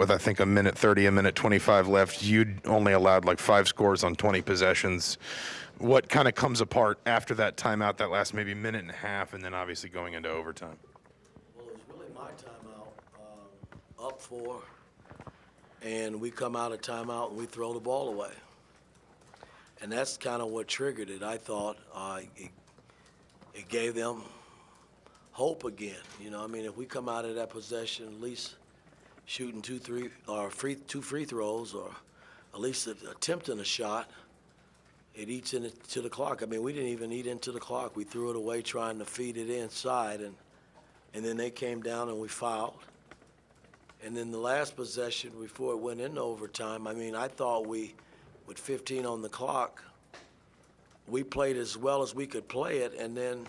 with, I think, a minute 30, a minute 25 left. You'd only allowed like 5 scores on 20 possessions. What kind of comes apart after that timeout, that last maybe minute and a half, and then obviously going into overtime? Well, it was really my timeout, up 4, and we come out of timeout and we throw the ball away. And that's kind of what triggered it. I thought it gave them hope again. I mean, if we come out of that possession at least shooting 2 free throws, or at least attempting a shot, it eats into the clock. I mean, we didn't even eat into the clock. We threw it away trying to feed it inside, and then they came down and we fouled. And then the last possession before it went into overtime, I mean, I thought with 15 on the clock, we played as well as we could play it, and then,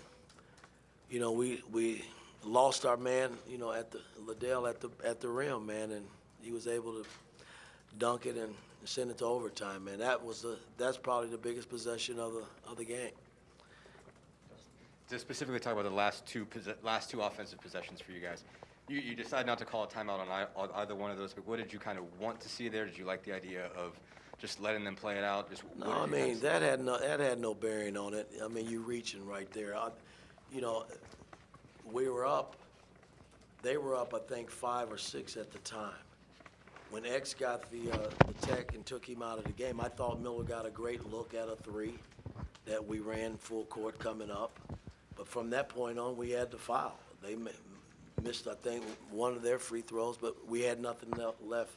we lost our man, at Liddell at the rim, man, and he was able to dunk it and send it to overtime, man. That's probably the biggest possession of the game. To specifically talk about the last two offensive possessions for you guys, you decided not to call a timeout on either one of those. But what did you kind of want to see there? Did you like the idea of just letting them play it out? No, I mean that had no bearing on it. I mean, you reaching right there. We were up. They were up, I think, 5 or 6 at the time. When X got the tech and took him out of the game, I thought Miller got a great look at a 3 that we ran full court coming up. But from that point on, we had to foul. They missed, I think, one of their free throws, but we had nothing left.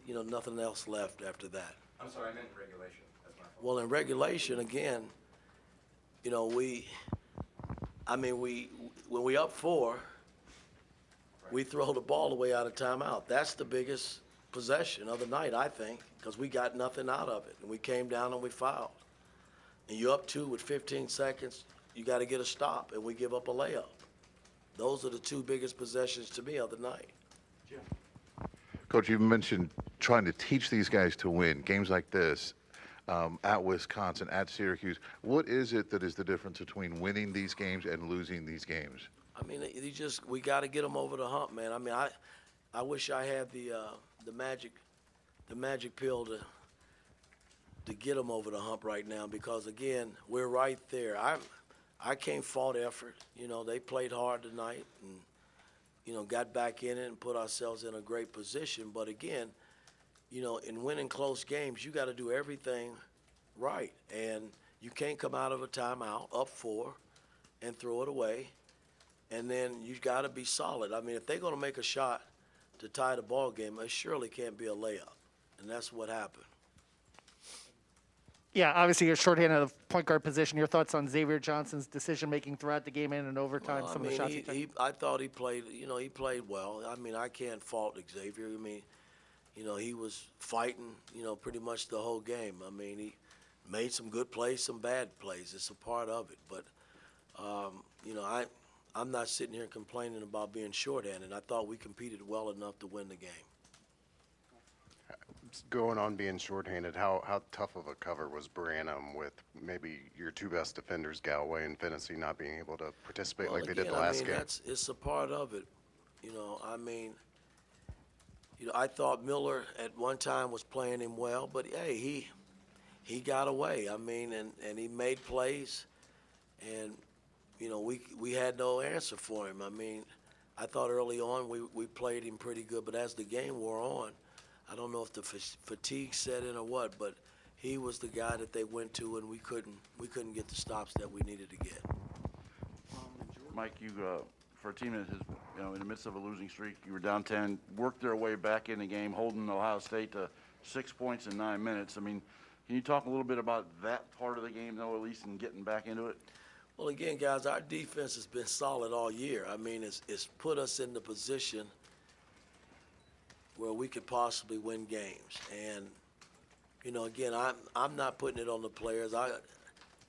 Nothing else left after that. I'm sorry, I meant regulation. That's my fault. Well, in regulation, again, when we up 4, we throw the ball away out of timeout. That's the biggest possession of the night, I think, because we got nothing out of it. And we came down and we fouled. And you're up 2 with 15 seconds, you got to get a stop, and we give up a layup. Those are the 2 biggest possessions to me of the night. Jim. Coach, you mentioned trying to teach these guys to win games like this, at Wisconsin, at Syracuse. What is it that is the difference between winning these games and losing these games? I mean, we got to get them over the hump, man. I mean, I wish I had the magic pill to get them over the hump right now, because again, we're right there. I can't fault effort. They played hard tonight and got back in it and put ourselves in a great position. But again, in winning close games, you got to do everything right, and you can't come out of a timeout up 4 and throw it away. And then you got to be solid. I mean, if they're going to make a shot to tie the ball game, it surely can't be a layup, and that's what happened. Yeah, obviously you're shorthanded at the point guard position. Your thoughts on Xavier Johnson's decision-making throughout the game and in overtime? Well, some of the shots he took? I thought he played. He played well. I mean, I can't fault Xavier. I mean, he was fighting. Pretty much the whole game. I mean, he made some good plays, some bad plays. It's a part of it. But I'm not sitting here complaining about being shorthanded. I thought we competed well enough to win the game. Going on being shorthanded, how tough of a cover was Branham with maybe your 2 best defenders, Galloway and Fennessy, not being able to participate like they did the last game? It's a part of it. I thought Miller at one time was playing him well, but hey, he got away. I mean, and he made plays, and we had no answer for him. I mean, I thought early on we played him pretty good, but as the game wore on, I don't know if the fatigue set in or what, but he was the guy that they went to, and we couldn't get the stops that we needed to get. Mike, you for a team that has, in the midst of a losing streak, you were down 10, worked their way back in the game, holding Ohio State to 6 points in 9 minutes. I mean, can you talk a little bit about that part of the game, though, at least, and getting back into it? Well, again, guys, our defense has been solid all year. I mean, it's put us in the position where we could possibly win games. And, again, I'm not putting it on the players.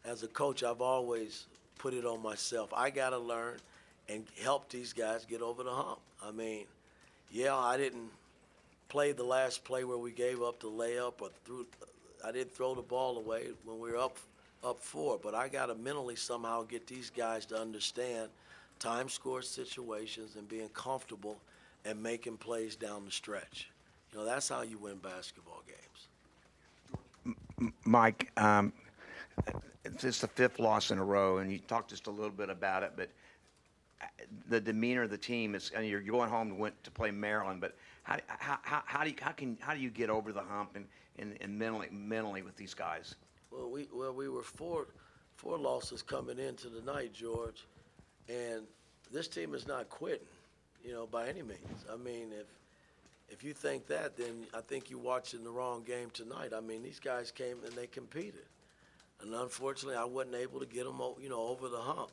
As a coach, I've always put it on myself. I got to learn and help these guys get over the hump. I mean, I didn't play the last play where we gave up the layup or I didn't throw the ball away when we were up 4, but I got to mentally somehow get these guys to understand time score situations and being comfortable and making plays down the stretch. You know, that's how you win basketball games. Mike, it's the fifth loss in a row, and you talked just a little bit about it, but the demeanor of the team is, and you're going home to play Maryland, but how do you get over the hump and mentally with these guys? Well, we were four losses coming into the night, George, and this team is not quitting, you know, by any means. I mean, if you think that, then I think you're watching the wrong game tonight. I mean, these guys came and they competed, and unfortunately, I wasn't able to get them, you know, over the hump.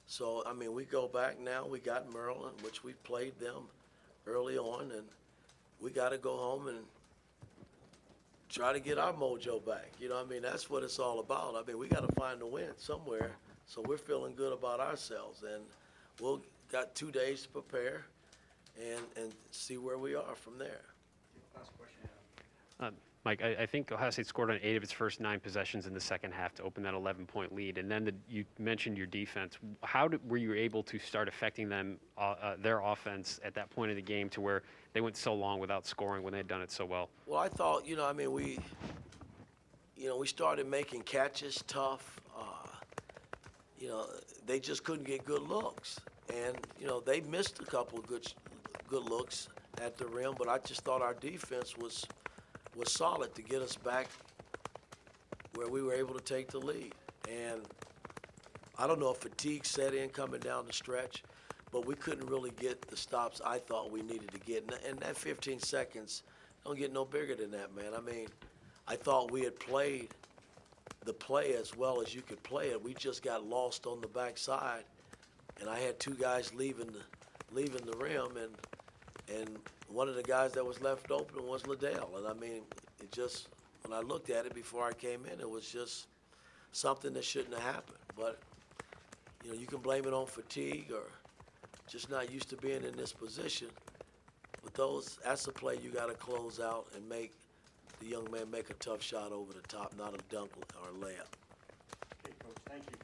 So, I mean, we go back now. We got Maryland, which we played them early on, and we got to go home and try to get our mojo back. You know what I mean? That's what it's all about. I mean, we got to find a win somewhere, so we're feeling good about ourselves. And we'll got 2 days to prepare and see where we are from there. Mike, I think Ohio State scored on 8 of its first 9 possessions in the second half to open that 11-point lead. And then you mentioned your defense. Were you able to start affecting them, their offense at that point in the game to where they went so long without scoring when they had done it so well? Well, I thought, you know, I mean, we started making catches tough. You know, they just couldn't get good looks. And, you know, they missed a couple of good looks at the rim, but I just thought our defense was solid to get us back where we were able to take the lead. And I don't know if fatigue set in coming down the stretch, but we couldn't really get the stops I thought we needed to get. And that 15 seconds don't get no bigger than that, man. I mean, I thought we had played the play as well as you could play it. We just got lost on the backside, and I had 2 guys leaving the rim, and one of the guys that was left open was Liddell. And I mean, it just, when I looked at it before I came in, it was just something that shouldn't have happened. But, you know, you can blame it on fatigue or just not used to being in this position. But that's a play you got to close out and make the young man make a tough shot over the top, not a dunk or a layup. Okay, Coach, thank you.